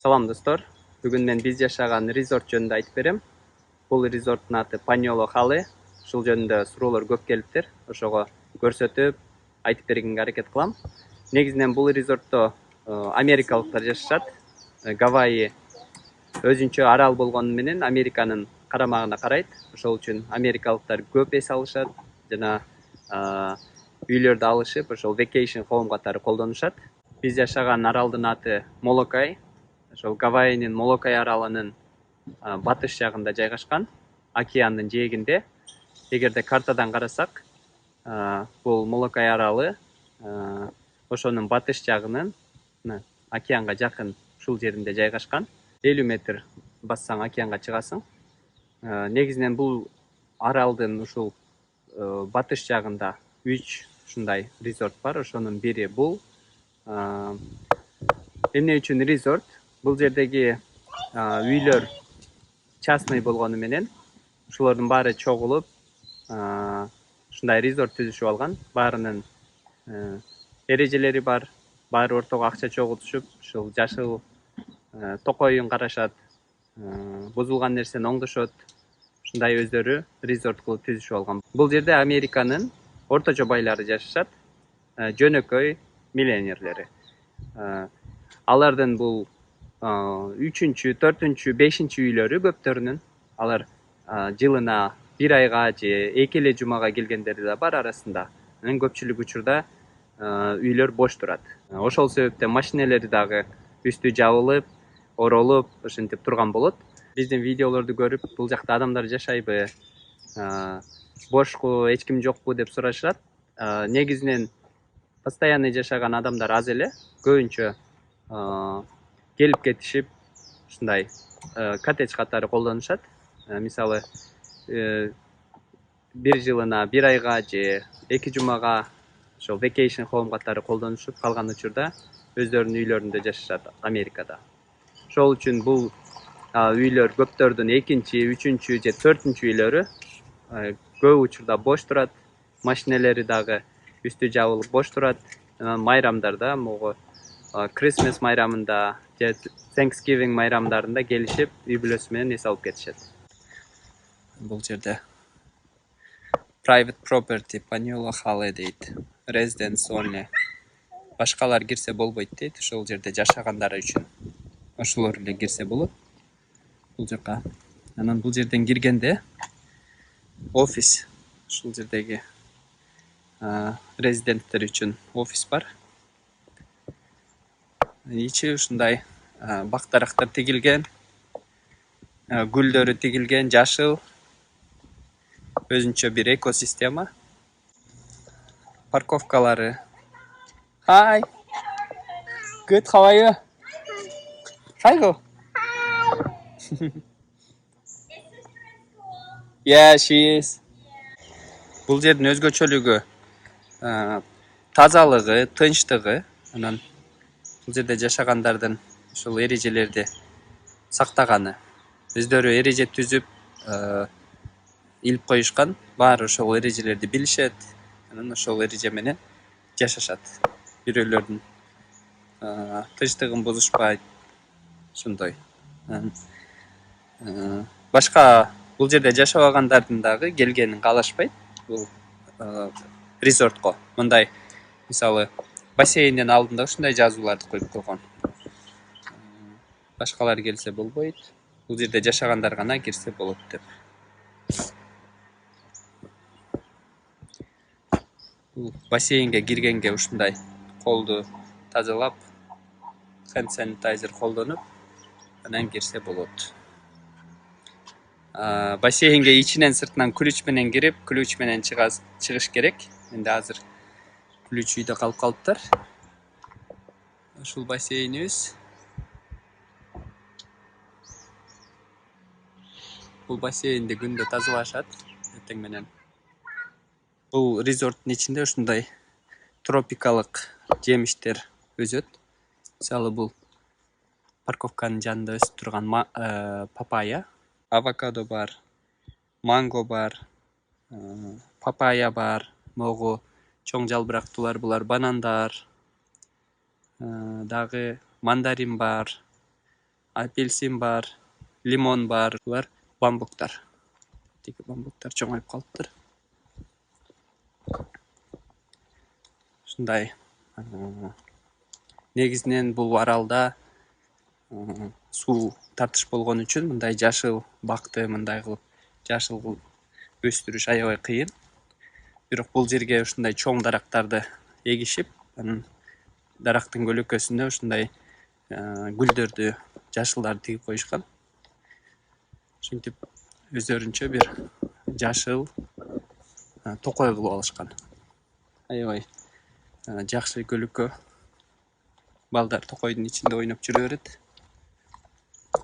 Салам достор. Бүгүн мен биз жашаган резорт жөнүндө айтып берем. Бул резорттун аты Паньоло Халы. Ушул жөнүндө суроолор көп келиптир. Ошого көрсөтүп, айтып бергенге аракет кылам. Негизинен бул резортто америкалыктар жашашат. Гавайи өзүнчө арал болгону менен Американын карамагына карайт. Ошол үчүн америкалыктар көп эс алышат жана үйлөрдү алышып, ошол vacation home катары колдонушат. Биз жашаган аралдын аты Молокай. Ошол Гавайинин Молокай аралынын батыш жагында жайгашкан, океандын жээгинде. Эгерде картадан карасак, бул Молокай аралы ошонун батыш жагынын океанга жакын ушул жеринде жайгашкан. 50 метр бассаң океанга чыгасың. Негизинен бул аралдын ушул батыш жагында 3 ушундай резорт бар. Ошонун бири бул. Эмне үчүн резорт? Бул жердеги үйлөр частный болгону менен ушулордун баары чогулуп ушундай резорт түзүшүп алган. Баарынын эрежелери бар. Баары ортого акча чогултушуп, ушул жашыл токойун карашат, бузулган нерсени оңдошот. Ушундай өздөрү резорт кылып түзүшүп алган. Бул жерде Американын орточо байлары жашашат, жөнөкөй миллионерлери. Алардын бул 3-чү, 4-чү, 5-чи үйлөрү көптөрүнүн. Алар жылына 1 айга же 2 эле жумага келгендери да бар арасында. Анан көпчүлүк учурда үйлөр бош турат. Ошол себептен машинелери дагы үстү жабылып, оролуп, ошентип турган болот. Биздин видеолорду көрүп, бул жакта адамдар жашайбы, бошку, эч ким жокпу деп сурашат. Негизинен постоянный жашаган адамдар аз эле, көбүнчө келип кетишип, ушундай коттедж катары колдонушат. Мисалы, бир жылына 1 айга же 2 жумага ошол vacation home катары колдонушуп, калган учурда өздөрүнүн үйлөрүндө жашашат Америкада. Ошол үчүн бул үйлөр көптөрдүн 2-чи, 3-чү же 4-чү үйлөрү көп учурда бош турат. Машинелери дагы үстү жабылып бош турат. Майрамдарда, могу Christmas майрамында же Thanksgiving майрамдарында келишип, үй бүлөсү менен эс алып кетишет. Бул жерде private property Paniolo Hale дейт. Residence only. Башкалар кирсе болбойт дейт. Ошол жерде жашагандары үчүн ошолор эле кирсе болот. Бул жака. Анан бул жерден киргенде офис, ушул жердеги резиденттер үчүн офис бар. Ичи ушундай бактарактар тигилген, гүлдөрү тигилген, жашыл. Өзүнчө бир экосистема. Парковкалары. Hi. Good, how are you? Hi. Yeah, she is. Бул жердин өзгөчөлүгү тазалыгы, тынчтыгы. Анан бул жерде жашагандардын ушул эрежелерди сактаганы. Өздөрү эреже түзүп, илип коюшкан. Баары ошол эрежелерди билишет. Анан ошол эреже менен жашашат. Бирөөлөрдүн тынчтыгын бузушпайт. Ошондой. Башка бул жерде жашабагандардын дагы келгенин каалашпайт. Бул резортко. Мындай, мисалы, бассейндин алдында ушундай жазууларды коюп койгон. Башкалар келсе болбойт. Бул жерде жашагандар гана кирсе болот деп. Бул бассейнге киргенге ушундай колду тазалап, hand sanitizer колдонуп, анан кирсе болот. Бассейнге ичинен сыртынан ключ менен кирип, ключ менен чыгыш керек. Менде азыр ключ үйдө калып калыптыр. Ушул бассейнибиз. Бул бассейнди күндө тазалашат эртең менен. Бул резорттун ичинде ушундай тропикалык жемиштер өсөт. Мисалы, бул парковканын жанында өсүп турган папайя, авокадо бар, манго бар, папайя бар, могу чоң жалбырактуулар булар банандар, дагы мандарин бар. апельсин бар, лимон бар, булар бамбуктар. Тиги бамбуктар чоңоюп калыптыр. Ушундай негизинен бул аралда суу тартыш болгон үчүн мындай жашыл бакты мындай кылып жашыл кылып өстүрүш аябай кыйын. Бирок бул жерге ушундай чоң дарактарды эгишип, анан дарактын көлөкөсүнө ушундай гүлдөрдү, жашылдарды тигип коюшкан. Ушинтип өздөрүнчө бир жашыл токой кылып алышкан. Аябай жакшы көлөкө. Балдар токойдун ичинде ойноп жүрө берет.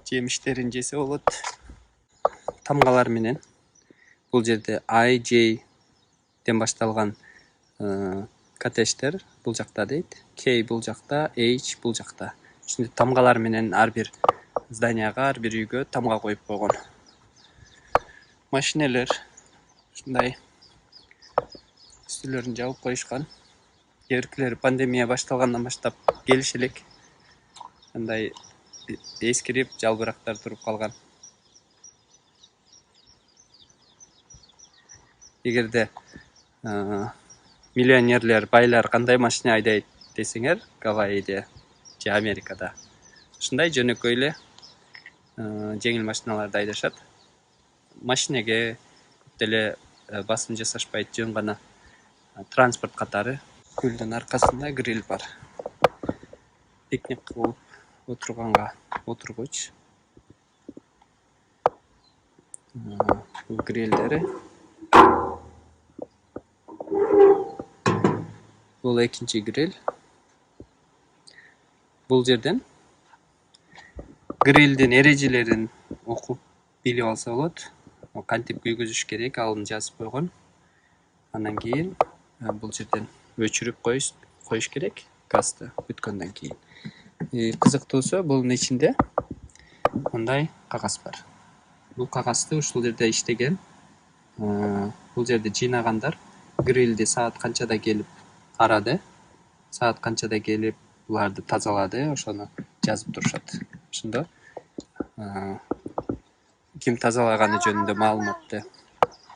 Жемиштерин жесе болот. Тамгалар менен бул жерде I, J ден башталган коттедждер бул жакта дейт. K бул жакта, H бул жакта. Ушинтип тамгалар менен ар бир зданияга, ар бир үйгө тамга коюп койгон. Машинелер ушундай үстүлөрүн жабып коюшкан. Кээ пандемия башталгандан баштап келиши элек. Андай эскирип, жалбырактар туруп калган. Эгерде миллионерлер, байлар кандай машина айдайт десеңер, Гавайиде же Америкада ушундай жөнөкөй эле жеңил машиналарды айдашат. Машинеге көп деле басым жасашпайт, жөн гана транспорт катары. Гүлдүн аркасында гриль бар. Пикник кылып отурганга отургуч. Бул грильдери. Бул экинчи гриль. Бул жерден грильдин эрежелерин окуп билип алса болот. Кантип күйгүзүш керек, алын жазып койгон. Андан кийин бул жерден өчүрүп коюш керек газды бүткөндөн кийин. Кызыктуусу бунун ичинде мындай кагаз бар. Бул кагазды ушул жерде иштеген, бул жерде жыйнагандар грильди саат канчада келип карады, саат канчада келип буларды тазалады, ошону жазып турушат. Ошондо ким тазалаганы жөнүндө маалыматты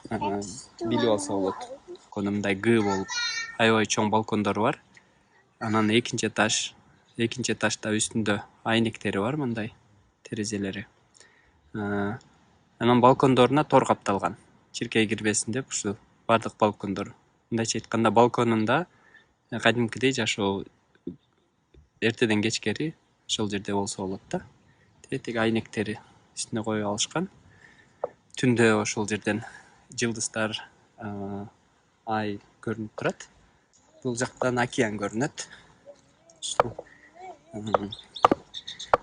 билип алса болот. Кону мындай Г болуп аябай чоң балкондору бар. Анан экинчи этажда үстүндө айнектери бар, мындай терезелери. Анан балкондоруна тор капталган. Чиркей кирбесин деп ушу бардык балкондор. Мындайча айтканда балконунда кадимкидей жашоо эртеден кечкери ошол жерде болсо болот да. Теги айнектери үстүнө коюп алышкан. Түндө ошол жерден жылдыздар, ай көрүнүп турат. Бул жактан океан көрүнөт.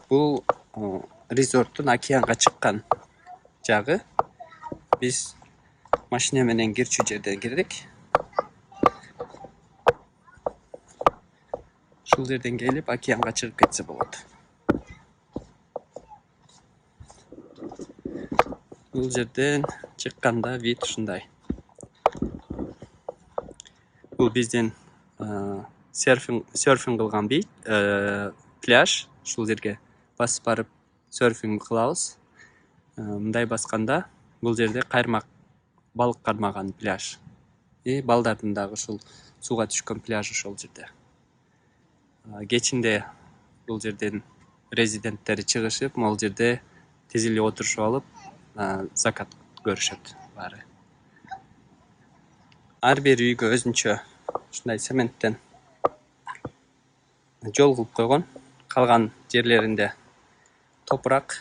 Бул резорттун океанга чыккан жагы. Биз машина менен кирчү жерден кирдик. Ушул жерден келип океанга чыгып кетсе болот. Бул жерден чыкканда вид ушундай. Бул биздин серфинг кылган пляж. Ушул жерге басып барып серфинг кылабыз. Мындай басканда бул жерде балык кармаган пляж. Балдардын дагы ушул сууга түшкөн пляж ошол жерде. Кечинде бул жерден резиденттери чыгышып, могул жерде тизилип отурушуп алып, закат көрүшөт баары. Ар бир үйгө өзүнчө ушундай цементтен жол кылып койгон. Калган жерлеринде топурак,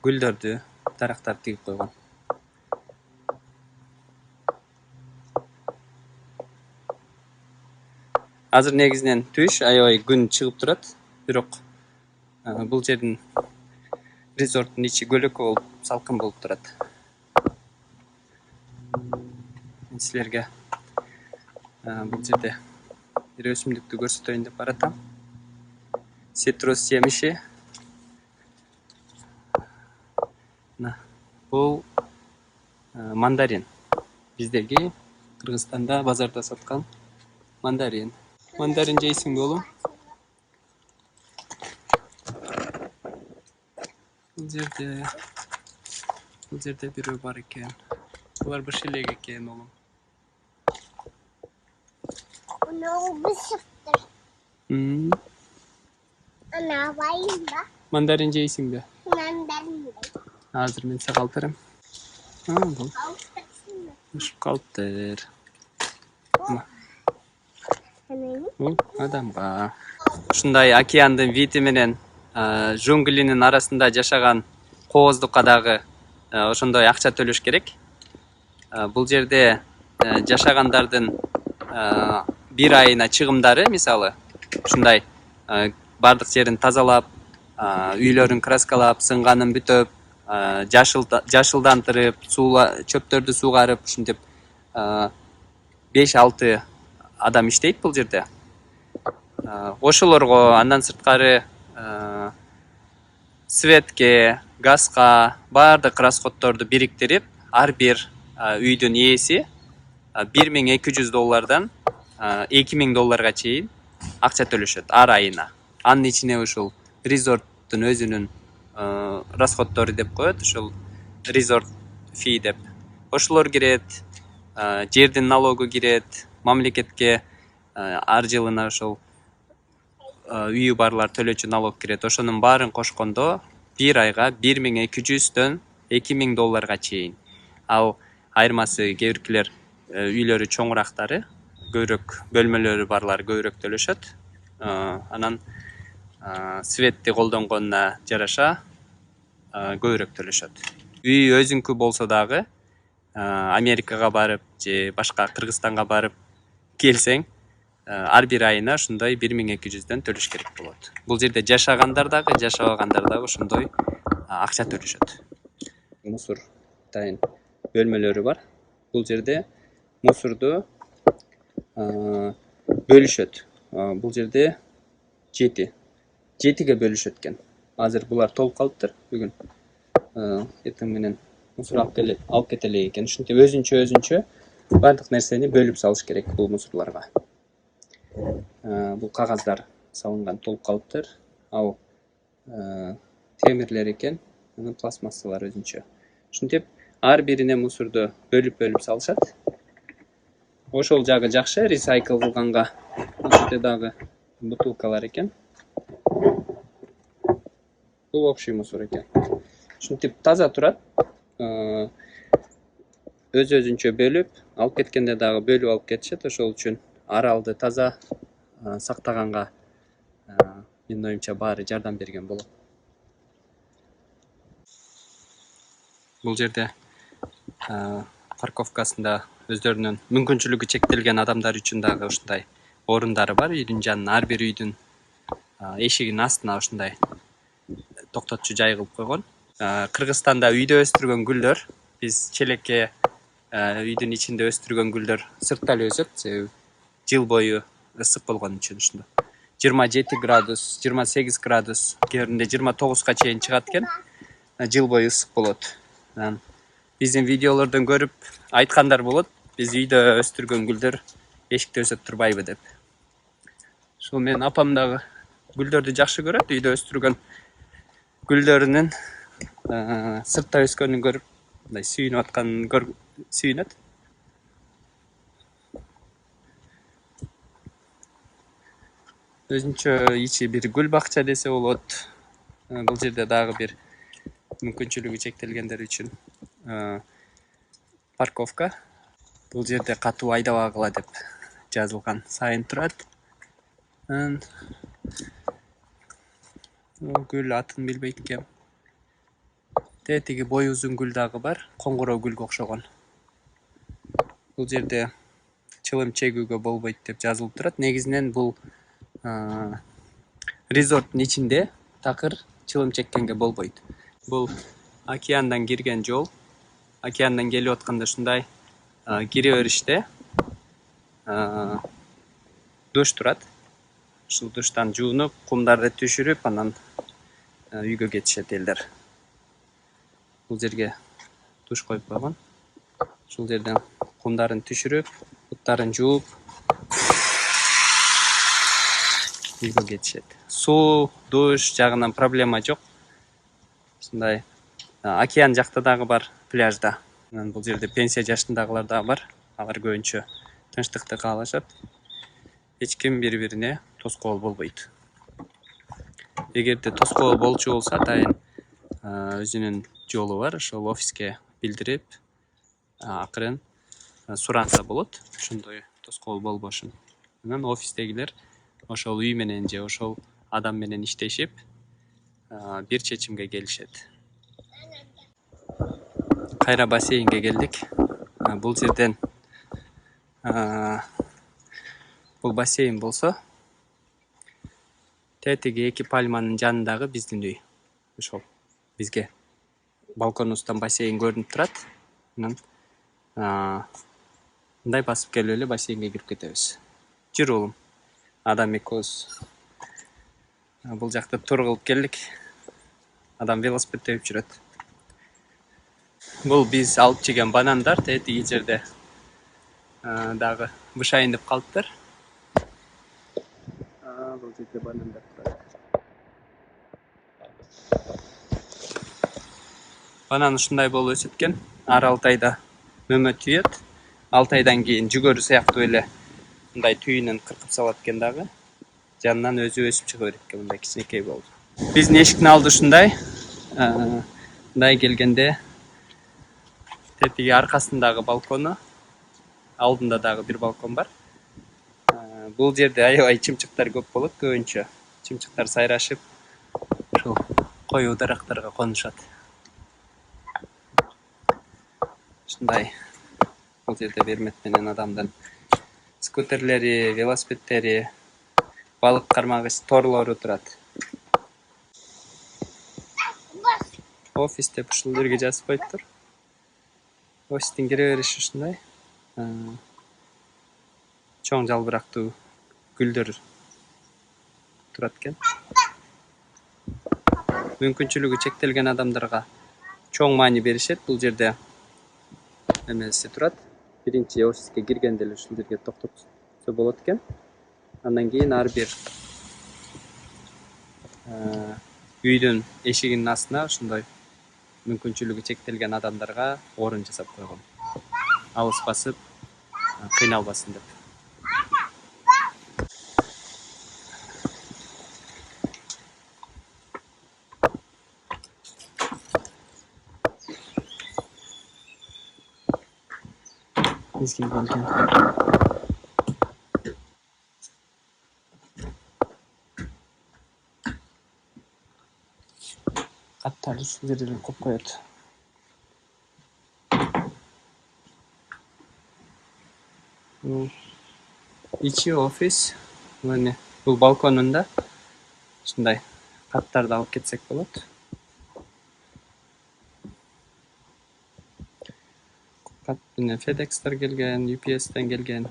гүлдөрдү, дарактарды тигип койгон. Азыр негизинен түш, аябай күн чыгып турат, бирок бул жердин резорттун ичи көлөкө болуп, салкын болуп турат. Мен силерге бул жерде бир өсүмдүктү көрсөтөйүн деп баратам. Цитрус жемиши. Бул мандарин. Биздеги Кыргызстанда базарда саткан мандарин. Мандарин жейсиңби болом? Бул жерде бирөө бар экен. Булар бир шелек экен, улум. Ana bayım da. Mandarin жейсиңби? Mandarin. Азыр мен сага алып берем. Бул ушуп калыптыр. Бул адамга. Ушундай океандын вити менен жунглинин арасында жашаган кооздукка дагы ошондой акча төлөш керек. Бул жерде жашагандардын бир айына чыгымдары, мисалы, ушундай бардык жерин тазалап, үйлөрүн краскалап, сынганын бүтөп, жашылдантырып, чөптөрдү суугарып, ушинтип 5-6 адам иштейт бул жерде. Ошолорго андан сырткары светке, газга бардык расходторду бириктирип, ар бир үйдүн ээси $1200 $2000 чейин акча төлөшөт ар айына. Анын ичине ушул резорттун өзүнүн расходтору деп коет, ушул резорт фи деп. Ошолор кирет, жердин налогу кирет, мамлекетке ар жылына ошол үйү барлар төлөөчү налог кирет. Ошонун баарын кошкондо бир айга $1200 $2000 чейин. Ал айырмасы кээ-биркилер үйлөрү чоңурактары, көбүрөөк бөлмөлөрү барлар көбүрөөк төлөшөт. Анан светти колдонгонуна жараша көбүрөөк төлөшөт. Үй өзүңкү болсо дагы Америкага барып же башка Кыргызстанга барып келсең, ар бир айына ушундай $1200 төлөш керек болот. Бул жерде жашагандар дагы, жашабагандар дагы ошондой акча төлөшөт. Мусор дайын бөлмөлөрү бар. Бул жерде мусорду бөлүшөт. Бул жерде 7 бөлүшөт экен. Азыр булар толуп калыптыр. Бүгүн эртең менен мусор алып кетелек экен. Ушинтип өзүнчө бардык нерсени бөлүп салыш керек бул мусорларга. Бул кагаздар салынган толуп калыптыр. Ал темирлер экен, пластмассалар өзүнчө. Ушинтип ар бирине мусорду бөлүп салышат. Ошол жагы жакшы, ресайкл кылганга. Бул жерде дагы бутылкалар экен. Бул общий мусор экен. Ушинтип таза турат. Өзүнчө бөлүп, алып кеткенде дагы бөлүп алып кетишет. Ошол үчүн аралды таза сактаганга менин оюмча баары жардам берген болот. Бул жерде парковкасында өздөрүнүн мүмкүнчүлүгү чектелген адамдар үчүн дагы ушундай орундары бар. Үйдүн жанына, ар бир үйдүн эшигинин астына ушундай токтотчу жай кылып койгон. Кыргызстанда үйдө өстүргөн гүлдөр, биз челекке үйдүн ичинде өстүргөн гүлдөр сыртта эле өсөт, себеби жыл бою ысык болгон үчүн ушунда. 27 градус, 28 градус, кээ-биринде 29га чейин чыгат экен. Жыл бою ысык болот. Биздин видеолордон көрүп айткандар болот, биз үйдө өстүргөн гүлдөр эшикте өсөт турбайбы деп. Ушул менин апам дагы гүлдөрдү жакшы көрөт, үйдө өстүргөн гүлдөрүнүн сыртта өскөнүн көрүп, мындай сүйүнүп атканын сүйүнөт. Өзүнчө ичи бир гүл бакча десе болот. Бул жерде дагы бир мүмкүнчүлүгү чектелгендер үчүн парковка. Бул жерде катуу айдабагыла деп жазылган сайын турат. Гүл атын билбейт экем. Тетиги бой узун гүл дагы бар, коңгуроо гүлгө окшогон. Бул жерде чылым чегүүгө болбойт деп жазылып турат. Негизинен бул резорттун ичинде такыр чылым чеккенге болбойт. Бул океандан кирген жол. Океандан келип атканда ушундай кире бериште душ турат. Ушул душтан жуунуп, кумдарды түшүрүп, анан үйгө кетишет элдер. Бул жерге душ коюп койгон. Ушул жерден кумдарын түшүрүп, буттарын жууп, үйгө кетишет. Суу, душ жагынан проблема жок. ушундай океан жакта дагы бар пляжда. Анан бул жерде пенсия жашындагылар дагы бар. Алар көбүнчө тынчтыкты каалашат. Эч ким бири-бирине тоскоол болбойт. Эгерде тоскоол болчу болсо атайын өзүнүн жолу бар, ошол офиске билдирип, акырын суранса болот, ошондой тоскоол болбошун. Анан офистегилер ошол үй менен же ошол адам менен иштешип, бир чечимге келишет. Кайра бассейнге келдик. Бул жерден бул бассейн болсо, тетиги эки пальманын жанындагы биздин үй. Ошол бизге балконубуздан бассейн көрүнүп турат. Анан мындай басып келип эле бассейнге кирип кетебиз. Жүр улум. Адам экөөбүз бул жакта тур кылып келдик. Адам велосипед терип жүрөт. Бул биз алып жеген банандар, тетиги жерде дагы бышайын деп калыптыр. Бул жерде банандар турат. Банан ушундай болуп өсөт экен. Ар 6 айда мөмө түйөт. 6 айдан кийин жүгөрү сыяктуу эле мындай түйүнөн кыркып салат экен дагы. Жанынан өзү өсүп чыга берет экен, мындай кичинекей болуп. Биздин эшиктин алды ушундай. Мындай келгенде тетиги аркасындагы балкону, алдында дагы бир балкон бар. Бул жерде аябай чымчыктар көп болот, көбүнчө. Чымчыктар сайрашып, ушул коюу дарактарга конушат. Ушундай бул жерде бермет менен адамдын скутерлери, велосипедтери, балык кармагыч торлору турат. Офис деп ушул жерге жазып коюптур. Офистин кире бериши ушундай. Чоң жалбырактуу гүлдөр турат экен. Мүмкүнчүлүгү чектелген адамдарга чоң маани беришет. Бул жерде эмеси турат. Биринчи офиске киргенде эле ушул жерге токтотсо болот экен. Андан кийин ар бир үйдүн эшигинин астына ушундай мүмкүнчүлүгү чектелген адамдарга орун жасап койгон. Алыс басып, кыйналбасын деп. Мезгил келген. Каттарды ушул жерде эле коюп коет. Ичи офис. Мына бул балконунда ушундай каттарды алып кетсек болот. Кат менен FedEx'тер келген, UPS'тен келген.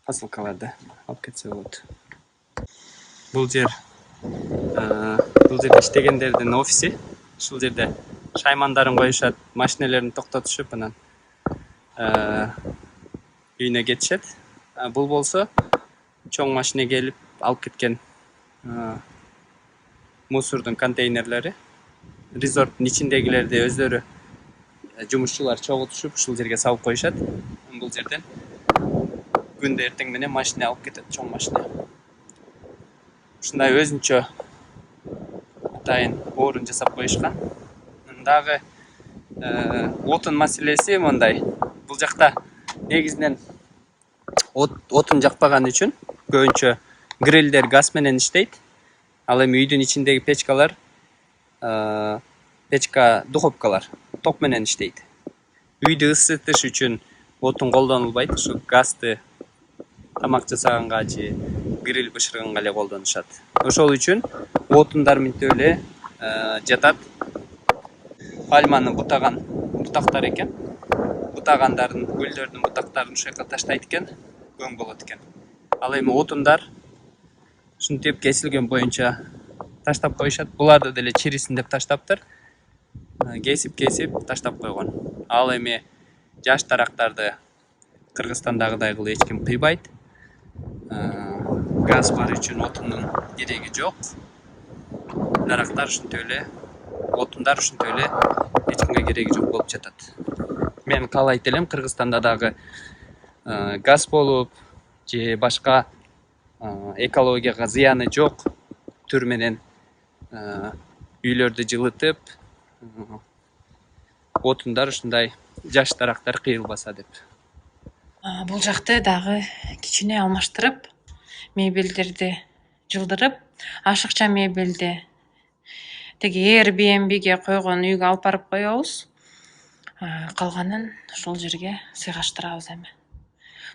Посылкаларды алып кетсе болот. Бул жерде иштегендердин офиси. Ушул жерде шаймандарын коюшат, машинелерин токтотушуп, анан үйүнө кетишет. Бул болсо чоң машина келип алып кеткен мусордун контейнерлери. Резорттун ичиндегилерди өздөрү жумушчулар чогултушуп ушул жерге салып коюшат. Бул жерден күндө эртең менен машина алып кетет, чоң машина. Ушундай өзүнчө атайын орун жасап коюшкан. Дагы отун маселеси мындай. Бул жакта негизинен отун жакпаган үчүн көбүнчө грилдер газ менен иштейт. Ал эми үйдүн ичиндеги печкалар, духовкалар ток менен иштейт. Үйдү ысытыш үчүн отун колдонулбайт, ушу газды тамак жасаганга же гриль бышырганга эле колдонушат. Ошол үчүн отундар мынтип эле жатат. Пальманы бутаган бутактар экен. Бутагандардын гүлдөрдүн бутактарын ушул жака таштайт экен, көң болот экен. Ал эми отундар ушинтип кесилген боюнча таштап коюшат. Буларды деле чирисин деп таштаптыр. Кесип таштап койгон. Ал эми жаш дарактарды Кыргызстандагыдай кылып эч ким кыйбайт. Газ бар үчүн отундун кереги жок. дарактар ушинтип эле, отундар ушинтип эле эч кимге кереги жок болуп жатат. Мен каалайт элем Кыргызстанда дагы газ болуп же башка экологияга зыяны жок түр менен үйлөрдү жылытып, отундар ушундай жаш дарактар кыйылбаса деп. Бул жакты дагы кичине алмаштырып, мебелдерди жылдырып, ашыкча мебелди тиги Airbnb'ге койгон үйгө алып барып коебуз. Калганын ушул жерге сыйгаштырабыз эми.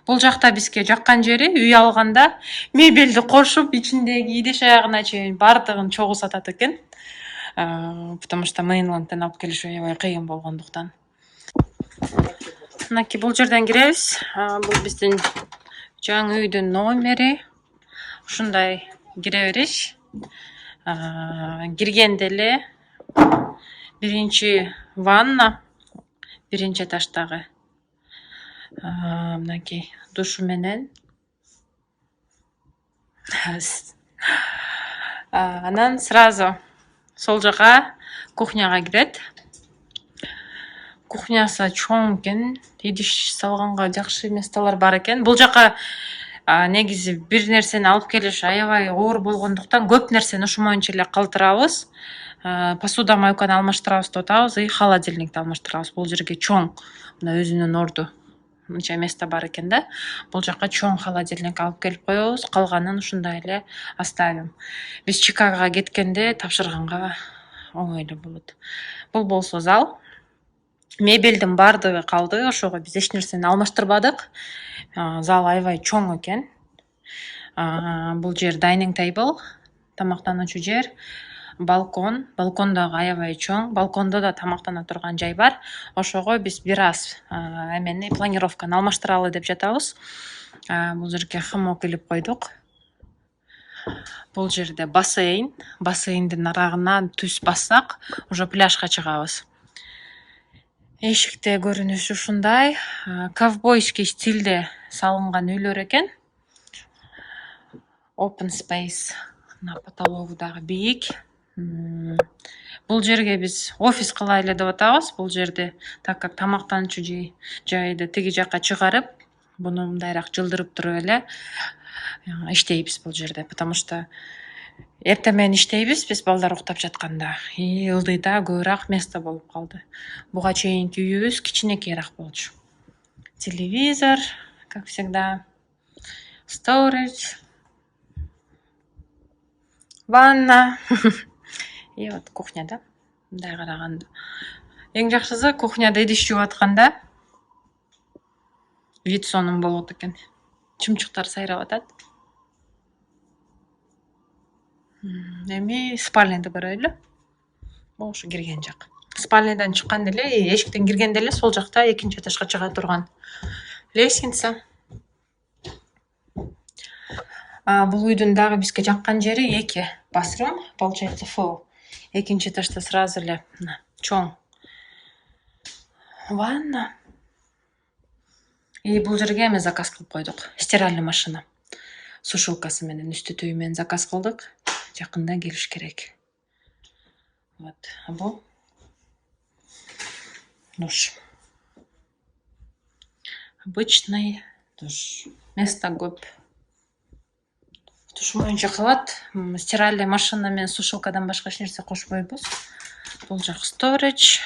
Бул жакта бизге жаккан жери үй алганда мебелди кошуп, ичиндеги идиш аягына чейин бардыгын чогуу сатат экен. Потому что Мейнлендтен алып келиш аябай кыйын болгондуктан. Мынакей бул жерден киребиз. Бул биздин жаңы үйдүн номери. Ушундай кире бериш. Киргенде эле биринчи ванна, биринчи этаждагы. Мынакей душу менен. Анан сразу сол жака кухняга кирет. Кухнясы чоң экен, идиш салганга жакшы месталар бар экен. Бул жака негизи бир нерсени алып келиш аябай оор болгондуктан көп нерсени ушу моюнча эле калтырабыз. Посуда майканы алмаштырабыз деп атабыз и холодильникти алмаштырабыз. Бул жерге чоң, мына өзүнүн орду мынча место бар экен да. Бул жака чоң холодильник алып келип коебуз, калганын ушундай эле оставим. Биз Чикагога кеткенде тапшырганга оңой эле болот. Бул болсо зал. Мебелдин бардыгы калды, ошого биз эч нерсени алмаштырбадык. Зал аябай чоң экен. Бул жер dining table, тамактануучу жер, балкон, балкон дагы аябай чоң. Балкондо да тамактана турган жай бар. Ошого биз бир аз эмени планировканы алмаштыралы деп жатабыз. Бул жерге хамок илип койдук. Бул жерде бассейн, бассейндин арагынан түз бассак, уже пляжга чыгабыз. Эшикте көрүнүшү ушундай, ковбойский стилде салынган үйлөр экен. Open space, потологу дагы бийик. Бул жерге биз офис кылайлы деп атабыз. Бул жерде, так как тамактануучу жайды тиги жакка чыгарып, буну мындайраак жылдырып туруп эле иштейбиз бул жерде, потому что эртең менен иштейбиз биз балдар уктап жатканда. Ылдыйда көбүрөөк место болуп калды. Буга чейинки үйүбүз кичинекейраак болчу. Телевизор, как всегда, storage, ванна. И вот кухняда, мындай караганда. Эң жакшысы кухняда идиш жууп атканда вид сонун болот экен. Чымчыктар сайрап атат. Эми спальняды көрөлү. Ошо кирген жак. Спальнядан чыкканда эле, эшиктен киргенде эле сол жакта экинчи этажга чыга турган лестница. Бул үйдүн дагы бизге жаккан жери 2 bathroom, получается full. Экинчи этажда сразу эле чоң ванна. И бул жерге эме заказ кылып койдук. Стиральный машина. Сушилкасы менен үстү түйүү менен заказ кылдык. Жакында келиш керек. Вот, бул душ. Обычный душ. Место көп. Душ боюнча калат. Стиральный машина менен сушилкадан башка эч нерсе кошпойбуз. Бул жак storage.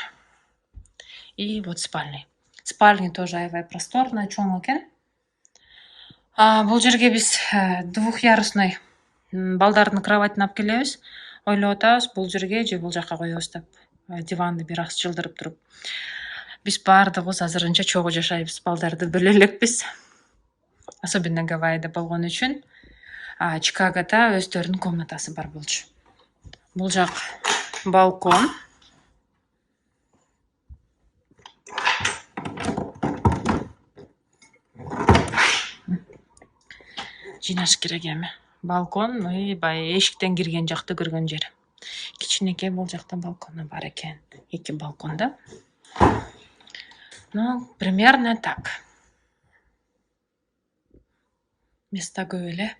И вот спальня. Спальня тоже аябай просторный, чоң экен. Бул жерге биз двухъярусный балдардын кроватын алып келебиз. Ойлоп атабыз бул жерге же бул жака коебуз деп. Диванды бир аз жылдырып туруп. Биз бардыгыбыз азырынча чогуу жашайбыз, балдарды бөлө элекпиз. Особенно Гавайида болгон үчүн. Чикагода өздөрүнүн комнатасы бар болчу. Бул жак балкон. Жыйнаш керек эми. Балкон, бай эшиктен кирген жакты көргөн жер. Кичинекей бул жакта балкону бар экен. 2 балконда. Ну, примерно так. Место көп эле.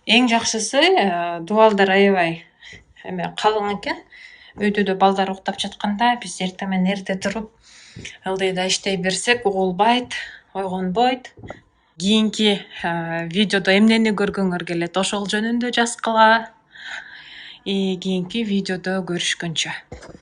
Эң жакшысы дубалдар аябай эме калың экен. Өйдө балдар уктап жатканда биз эртең менен эрте туруп ылдый да иштей берсек угулбайт, ойгонбойт. Кийинки видеодо эмнени көргүңөр келет ошол жөнүндө жазгыла. Кийинки видеодо көрүшкөнчө.